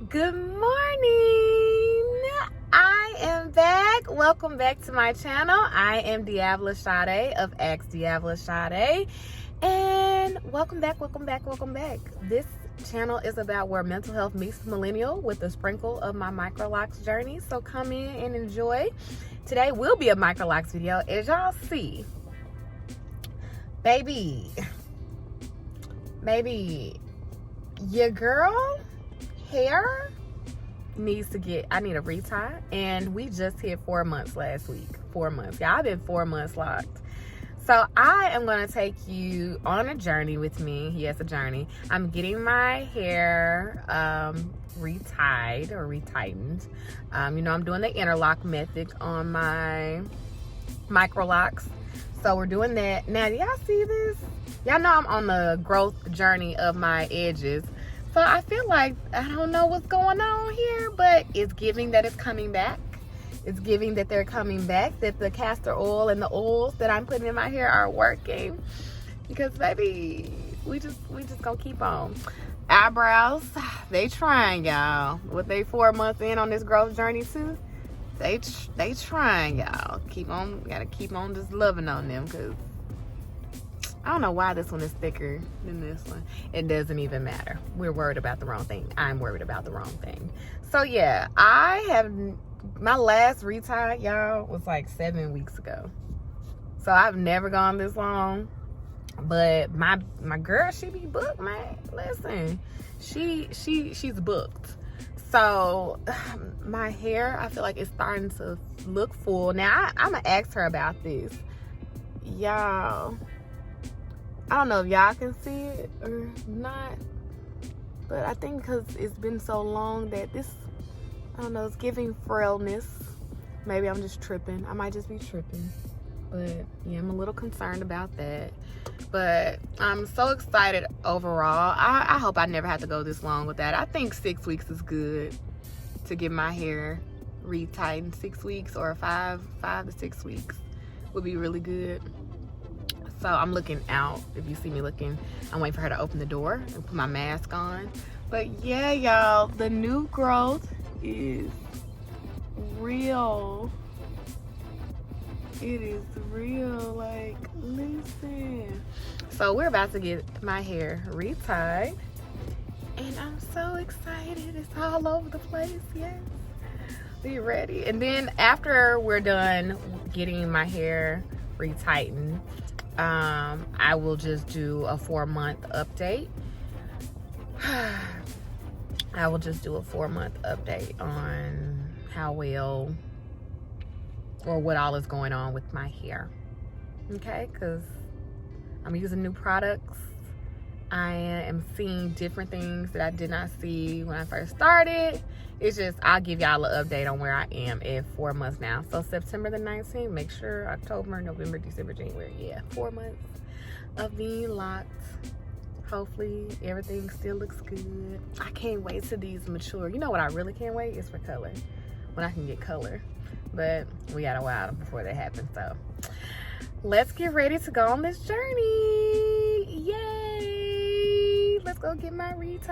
Good morning. I am back. Welcome back to my channel. I am DeAvila Sadé of Ask DeAvila Sadé. And welcome back. This channel is about where mental health meets millennial with a sprinkle of my Microlocs journey. So come in and enjoy. Today will be a Microlocs video. As y'all see, baby, your girl hair needs to get, I need a retie, and we just hit 4 months last week. 4 months. Yeah, I've been 4 months locked. So I am going to take you on a journey with me. Yes, a journey. I'm getting my hair retied or retightened. I'm doing the interlock method on my Microlocs. So we're doing that. Now, do y'all see this? Y'all know I'm on the growth journey of my edges. So I feel like, I don't know what's going on here, but it's giving that it's coming back. It's giving that they're coming back, that the castor oil and the oils that I'm putting in my hair are working. Because baby, we just gonna keep on. Eyebrows, they trying, y'all. What they 4 months in on this growth journey too, they trying, y'all. Gotta keep on just loving on them, because I don't know why this one is thicker than this one. It doesn't even matter. We're worried about the wrong thing. I'm worried about the wrong thing. So yeah, my last retie, y'all, was like 7 weeks ago. So I've never gone this long. But my girl, she be booked, man. Listen, she's booked. So my hair, I feel like it's starting to look full. Now I'm gonna ask her about this, y'all. I don't know if y'all can see it or not, but I think because it's been so long that this, I don't know, it's giving frailness. Maybe I'm just tripping. I might just be tripping. But yeah, I'm a little concerned about that. But I'm so excited overall. I hope I never have to go this long with that. I think 6 weeks is good to get my hair retightened. 6 weeks or 5 to 6 weeks would be really good. So I'm looking out. If you see me looking, I'm waiting for her to open the door and put my mask on. But yeah, y'all, the new growth is real. It is real. Like, listen. So we're about to get my hair retied, and I'm so excited. It's all over the place. Yes. Be ready. And then after we're done getting my hair retightened, I will just do a 4-month update. I will just do a 4-month update on how well or what all is going on with my hair. Okay, because I'm using new products. I am seeing different things that I did not see when I first started. It's just, I'll give y'all an update on where I am at 4 months now. So September the 19th, make sure October, November, December, January. Yeah, 4 months of being locked. Hopefully everything still looks good. I can't wait till these mature. You know what I really can't wait is for color. When I can get color. But we got a while before that happens. So let's get ready to go on this journey. Yay! Let's go get my retie.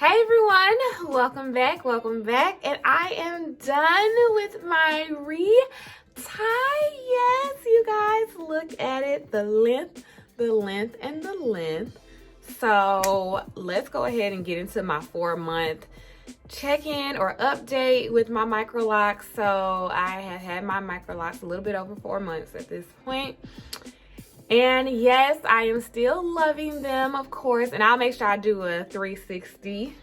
Hey everyone, welcome back, and I am done with my retie. Yes, you guys, look at it, the length, and the length. So let's go ahead and get into my 4-month check-in or update with my Microlocs. So I have had my Microlocs a little bit over 4 months at this point. And yes, I am still loving them, of course, and I'll make sure I do a 360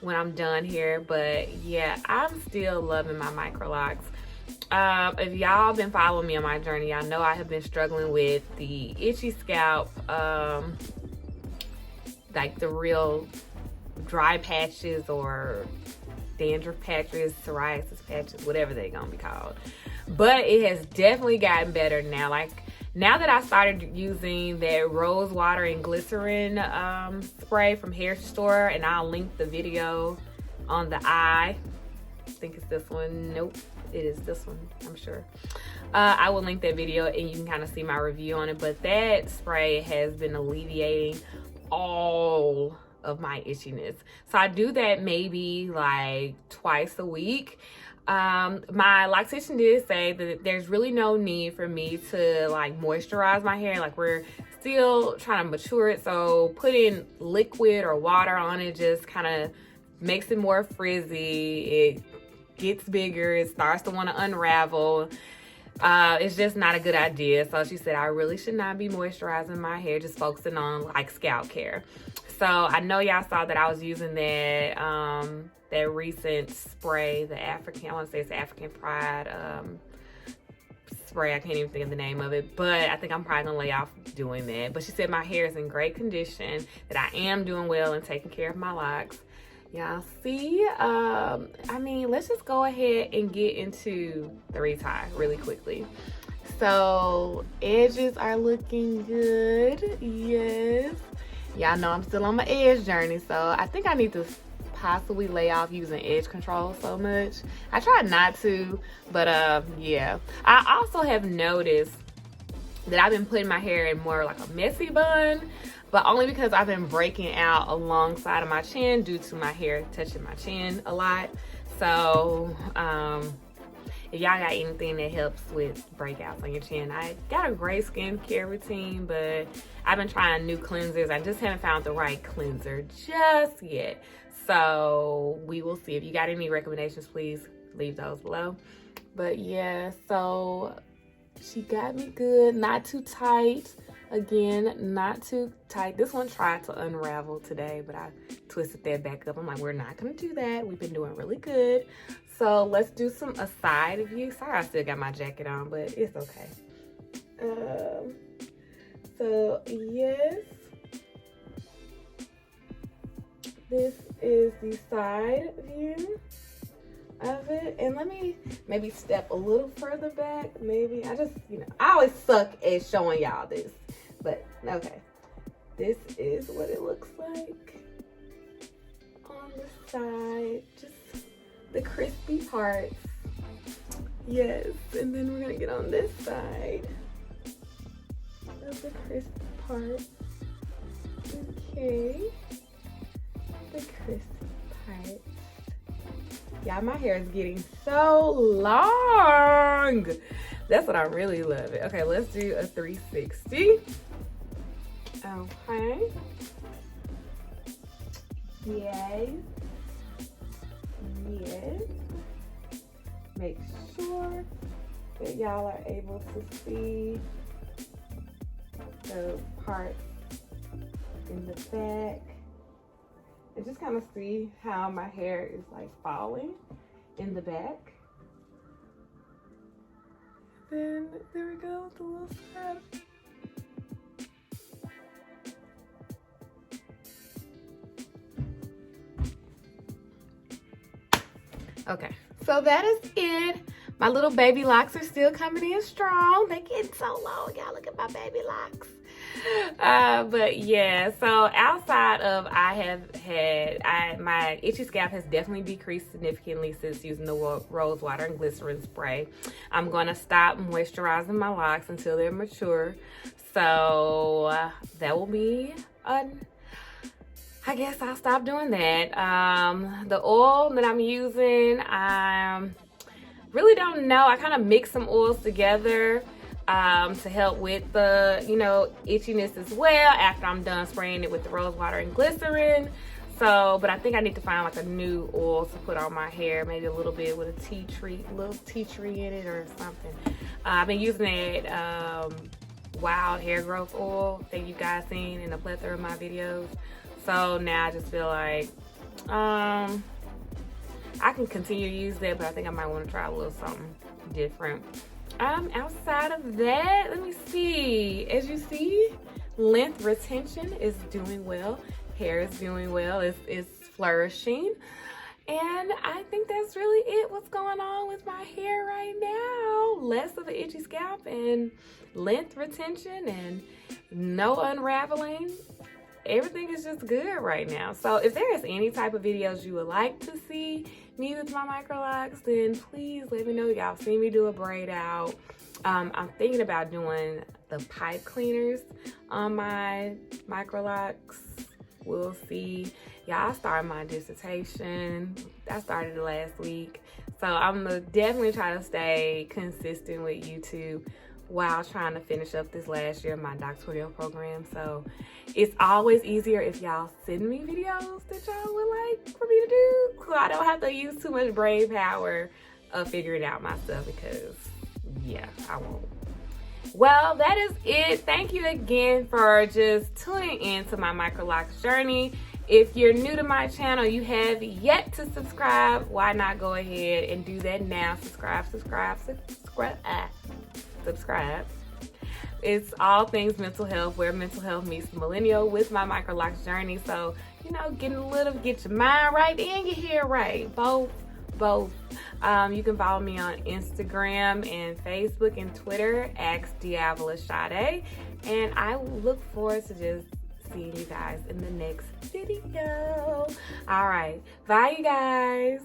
when I'm done here. But yeah, I'm still loving my Microlocs. If y'all been following me on my journey, y'all know I have been struggling with the itchy scalp, like the real dry patches or dandruff patches, psoriasis patches, whatever they're gonna be called. But it has definitely gotten better now. Like, now that I started using that rose water and glycerin spray from Hair Store, and I'll link the video on the eye. I think it's this one. Nope, it is this one, I'm sure. I will link that video and you can kind of see my review on it. But that spray has been alleviating all of my itchiness. So I do that maybe like twice a week. My loctician did say that there's really no need for me to like moisturize my hair. Like, we're still trying to mature it, so putting liquid or water on it just kind of makes it more frizzy. It gets bigger, it starts to want to unravel. It's just not a good idea. So she said I really should not be moisturizing my hair, just focusing on like scalp care. So I know y'all saw that I was using that recent spray, I want to say it's the African Pride spray. I can't even think of the name of it, but I think I'm probably gonna lay off doing that. But she said my hair is in great condition, that I am doing well and taking care of my locks. Y'all see, I mean, let's just go ahead and get into the retie really quickly. So edges are looking good. Yes, y'all know I'm still on my edge journey, so I think I need to possibly lay off using edge control so much. I tried not to, but yeah. I also have noticed that I've been putting my hair in more like a messy bun, but only because I've been breaking out alongside of my chin due to my hair touching my chin a lot. So if y'all got anything that helps with breakouts on your chin, I got a great skincare routine, but I've been trying new cleansers. I just haven't found the right cleanser just yet. So we will see. If you got any recommendations, please leave those below. But yeah, so she got me good, not too tight. Again, not too tight. This one tried to unravel today, but I twisted that back up. I'm like, we're not gonna do that. We've been doing really good. So let's do a side view. Sorry, I still got my jacket on, but it's okay. So yes, this is the side view of it. And let me maybe step a little further back. Maybe I just, I always suck at showing y'all this, but okay. This is what it looks like on the side, just the crispy parts. Yes, and then we're gonna get on this side of the crispy parts. Okay, the crispy parts. Y'all, my hair is getting so long. That's what I really love it. Okay, let's do a 360. Okay. Yes. Yes. Make sure that y'all are able to see those parts in the back. And just kind of see how my hair is like falling in the back. Then there we go, the little side. Okay, so that is it. My little baby locks are still coming in strong. They getting so long, y'all. Look at my baby locks. But yeah, so outside of my itchy scalp has definitely decreased significantly since using the rose water and glycerin spray. I'm going to stop moisturizing my locks until they're mature. So that will be I guess I'll stop doing that. The oil that I'm using, I really don't know. I kind of mix some oils together to help with the, itchiness as well after I'm done spraying it with the rose water and glycerin. So, but I think I need to find like a new oil to put on my hair, maybe a little bit with a little tea tree in it or something. I've been using that wild hair growth oil that you guys seen in a plethora of my videos. So now I just feel like I can continue to use that, but I think I might want to try a little something different. Outside of that, let me see. As you see, length retention is doing well. Hair is doing well. It's flourishing. And I think that's really it. What's going on with my hair right now? Less of an itchy scalp and length retention and no unraveling. Everything is just good right now. So if there is any type of videos you would like to see me with my Microlocs, then please let me know. Y'all seen me do a braid out. I'm thinking about doing the pipe cleaners on my Microlocs. We'll see. Y'all, I started my dissertation. I started it last week. So I'm gonna definitely try to stay consistent with YouTube while trying to finish up this last year of my doctoral program. So it's always easier if y'all send me videos that y'all would like for me to do, so I don't have to use too much brain power of figuring out myself, because yeah, I won't. Well, that is it. Thank you again for just tuning in to my Microlocs journey. If you're new to my channel, you have yet to subscribe, why not go ahead and do that now? Subscribe. It's all things mental health, where mental health meets the millennial with my Microlocs journey. So, get your mind right and your hair right. Both. You can follow me on Instagram and Facebook and Twitter, DeAvila Sadé. And I look forward to just seeing you guys in the next video. All right. Bye, you guys.